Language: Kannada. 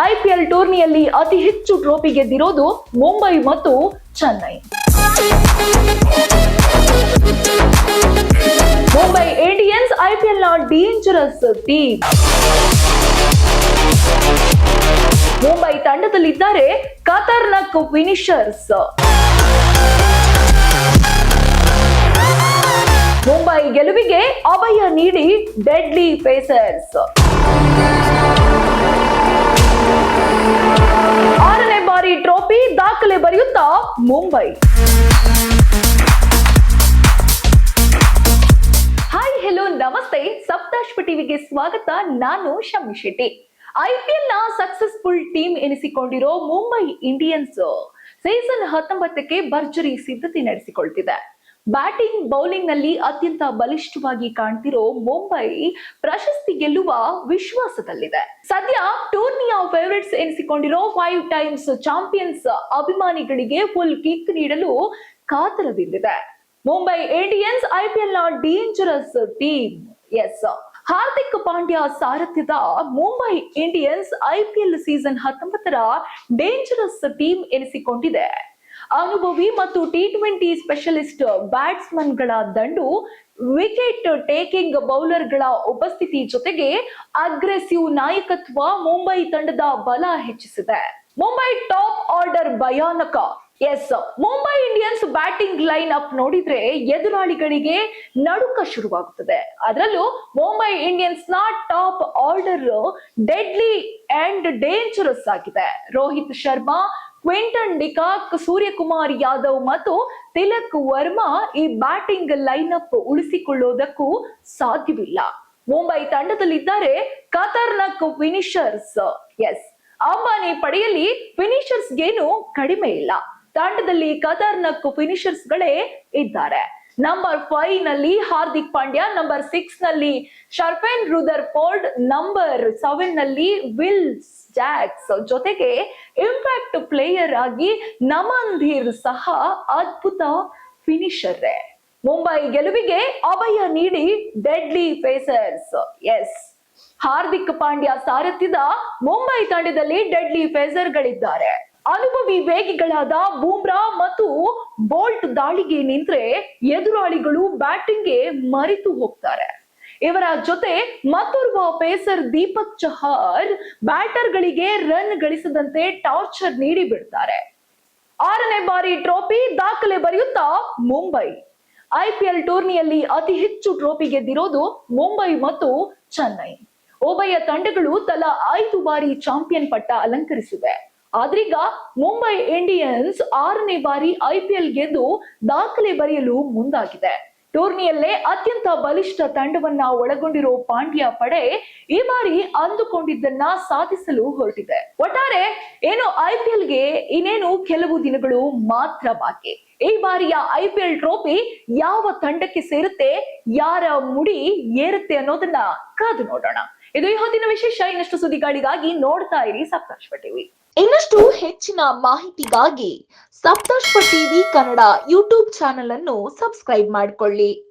ಐಪಿಎಲ್ ಟೂರ್ನಿಯಲ್ಲಿ ಅತಿ ಹೆಚ್ಚು ಟ್ರೋಫಿ ಗೆದ್ದಿರೋದು ಮುಂಬೈ ಮತ್ತು ಚೆನ್ನೈ. ಮುಂಬೈ ಇಂಡಿಯನ್ಸ್ ಐಪಿಎಲ್ ನ ಡೇಂಜರಸ್ ಟೀಮ್. ಮುಂಬೈ ತಂಡದಲ್ಲಿದ್ದಾರೆ ಖತರ್ನಾಕ್ ಫಿನಿಶರ್ಸ್. ಮುಂಬೈ ಗೆಲುವಿಗೆ ಅಭಯ ನೀಡಿ ಡೆಡ್ಲಿ ಪೇಸರ್ಸ್. 6ನೇ ಬಾರಿ ಟ್ರೋಫಿ ದಾಖಲೆ ಬರೆಯುತ್ತಾ ಮುಂಬೈ. ಹಾಯ್ ಹೆಲೋ ನಮಸ್ತೆ, ಸಪ್ತಾಶ್ವ ಟಿವಿಗೆ ಸ್ವಾಗತ. ನಾನು ಶಮ್ಮಿ ಶೆಟ್ಟಿ. ಐಪಿಎಲ್ ನ ಸಕ್ಸಸ್ಫುಲ್ ಟೀಮ್ ಎನಿಸಿಕೊಂಡಿರೋ ಮುಂಬೈ ಇಂಡಿಯನ್ಸ್ ಸೀಸನ್ 19ಕ್ಕೆ ಭರ್ಜರಿ ಸಿದ್ಧತೆ ನಡೆಸಿಕೊಳ್ತಿದೆ. ಬ್ಯಾಟಿಂಗ್ ಬೌಲಿಂಗ್ ನಲ್ಲಿ ಅತ್ಯಂತ ಬಲಿಷ್ಠವಾಗಿ ಕಾಣ್ತಿರೋ ಮುಂಬೈ ಪ್ರಶಸ್ತಿ ಗೆಲ್ಲುವ ವಿಶ್ವಾಸದಲ್ಲಿದೆ. ಸದ್ಯ ಟೂರ್ನಿಯ ಫೇವರಿಟ್ಸ್ ಎನಿಸಿಕೊಂಡಿರೋ 5 ಟೈಮ್ಸ್ ಚಾಂಪಿಯನ್ಸ್ ಅಭಿಮಾನಿಗಳಿಗೆ ಫುಲ್ ಕಿಕ್ ನೀಡಲು ಕಾತರದಿಂದಿದೆ. ಮುಂಬೈ ಇಂಡಿಯನ್ಸ್ ಐಪಿಎಲ್ ನ dangerous team. Yes, Hardik Pandya ಸಾರಥ್ಯದ ಮುಂಬೈ ಇಂಡಿಯನ್ಸ್ ಐಪಿಎಲ್ ಸೀಸನ್ 19ರ ಡೇಂಜರಸ್ ಟೀಮ್ ಎನಿಸಿಕೊಂಡಿದೆ. ಅನುಭವಿ ಮತ್ತು ಟಿ20 ಸ್ಪೆಷಲಿಸ್ಟ್ ಬ್ಯಾಟ್ಸ್ಮನ್ ಗಳ ದಂಡು, ವಿಕೆಟ್ ಟೇಕಿಂಗ್ ಬೌಲರ್ ಗಳ ಉಪಸ್ಥಿತಿ ಜೊತೆಗೆ ಅಗ್ರೆಸಿವ್ ನಾಯಕತ್ವ ಮುಂಬೈ ತಂಡದ ಬಲ ಹೆಚ್ಚಿಸಿದೆ. ಮುಂಬೈ ಟಾಪ್ ಆರ್ಡರ್ ಭಯಾನಕ. Yes, Mumbai Indians batting line up ನೋಡಿದ್ರೆ ಎದುರಾಳಿಗಳಿಗೆ ನಡುಕ ಶುರುವಾಗುತ್ತದೆ. ಅದರಲ್ಲೂ ಮುಂಬೈ ಇಂಡಿಯನ್ಸ್ ನ top order deadly and dangerous ಆಗಿದೆ. ರೋಹಿತ್ ಶರ್ಮಾ, ಕ್ವಿಂಟನ್ ಡಿಕಾಕ್, ಸೂರ್ಯಕುಮಾರ್ ಯಾದವ್ ಮತ್ತು ತಿಲಕ್ ವರ್ಮಾ ಈ ಬ್ಯಾಟಿಂಗ್ ಲೈನ್ ಅಪ್ ಉಳಿಸಿಕೊಳ್ಳುವುದಕ್ಕೂ ಸಾಧ್ಯವಿಲ್ಲ. ಮುಂಬೈ ತಂಡದಲ್ಲಿದ್ದಾರೆ ಖತರ್ನಾಕ್ ಫಿನಿಶರ್ಸ್. ಎಸ್, ಅಂಬಾನಿ ಪಡೆಯಲ್ಲಿ ಫಿನಿಶರ್ಸ್ ಗೇನು ಕಡಿಮೆ ಇಲ್ಲ. ತಂಡದಲ್ಲಿ ಖತರ್ನಾಕ್ ಫಿನಿಶರ್ಸ್ ಗಳೇ ಇದ್ದಾರೆ. ನಂಬರ್ 5 ನಲ್ಲಿ ಹಾರ್ದಿಕ್ ಪಾಂಡ್ಯ, ನಂಬರ್ 6 ನಲ್ಲಿ ಶರ್ಫೆನ್ ರುದರ್ಫೋರ್ಡ್, ನಂಬರ್ 7 ನಲ್ಲಿ ವಿಲ್ ಜಾಕ್ಸ್ ಜೊತೆಗೆ ಇಂಪ್ಯಾಕ್ಟ್ ಪ್ಲೇಯರ್ ಆಗಿ ನಮನ್ಧೀರ್ ಸಹ ಅದ್ಭುತ ಫಿನಿಶರ್. ಮುಂಬೈ ಗೆಲುವಿಗೆ ಅಭಯ ನೀಡಿ deadly pacers. S, Hardik Pandya ಸಾರಥ್ಯದ ಮುಂಬೈ ತಂಡದಲ್ಲಿ ಡೆಡ್ಲಿ ಪೇಸರ್ ಗಳಿದ್ದಾರೆ. ಅನುಭವಿ ವೇಗಿಗಳಾದ ಬೂಮ್ರಾ ಮತ್ತು ಬೋಲ್ಟ್ ದಾಳಿಗೆ ನಿಂತ್ರೆ ಎದುರಾಳಿಗಳು ಬ್ಯಾಟಿಂಗ್ಗೆ ಮರೆತು ಹೋಗ್ತಾರೆ. ಇವರ ಜೊತೆ ಮತ್ತೋರ್ವ ಪೇಸರ್ ದೀಪಕ್ ಚಹರ್ ಬ್ಯಾಟರ್ ಗಳಿಗೆ ರನ್ ಗಳಿಸದಂತೆ ಟಾರ್ಚರ್ ನೀಡಿ ಬಿಡ್ತಾರೆ. 6ನೇ ಬಾರಿ ಟ್ರೋಫಿ ದಾಖಲೆ ಬರೆಯುತ್ತಾ ಮುಂಬೈ. ಐಪಿಎಲ್ ಟೂರ್ನಿಯಲ್ಲಿ ಅತಿ ಹೆಚ್ಚು ಟ್ರೋಫಿ ಗೆದ್ದಿರೋದು ಮುಂಬೈ ಮತ್ತು ಚೆನ್ನೈ. ಉಭಯ ತಂಡಗಳು ತಲಾ 5 ಬಾರಿ ಚಾಂಪಿಯನ್ ಪಟ್ಟ ಅಲಂಕರಿಸಿವೆ. ಆದ್ರೀಗ ಮುಂಬೈ ಇಂಡಿಯನ್ಸ್ 6ನೇ ಬಾರಿ ಐಪಿಎಲ್ ಗೆದ್ದು ದಾಖಲೆ ಬರೆಯಲು ಮುಂದಾಗಿದೆ. ಟೂರ್ನಿಯಲ್ಲೇ ಅತ್ಯಂತ ಬಲಿಷ್ಠ ತಂಡವನ್ನ ಒಳಗೊಂಡಿರೋ ಪಾಂಡ್ಯ ಪಡೆ ಈ ಬಾರಿ ಅಂದುಕೊಂಡಿದ್ದನ್ನ ಸಾಧಿಸಲು ಹೊರಟಿದೆ. ಒಟ್ಟಾರೆ ಐಪಿಎಲ್ಗೆ ಇನ್ನೇನು ಕೆಲವು ದಿನಗಳು ಮಾತ್ರ ಬಾಕಿ. ಈ ಬಾರಿಯ ಐಪಿಎಲ್ ಟ್ರೋಫಿ ಯಾವ ತಂಡಕ್ಕೆ ಸೇರುತ್ತೆ, ಯಾರ ಮುಡಿ ಏರುತ್ತೆ ಅನ್ನೋದನ್ನ ಕಾದು ನೋಡೋಣ. ಇದು ಈ ಹೊತ್ತಿನ ವಿಶೇಷ. ಇನ್ನಷ್ಟು ಸುದ್ದಿಗಳಿಗಾಗಿ ನೋಡ್ತಾ ಇರಿ ಸಪ್ತಾಶ್ವ ಟಿವಿ. ಇನ್ನಷ್ಟು ಹೆಚ್ಚಿನ ಮಾಹಿತಿಗಾಗಿ Saptashwa TV Kannada YouTube channel ಅನ್ನು ಸಬ್ಸ್ಕ್ರೈಬ್ ಮಾಡಿಕೊಳ್ಳಿ.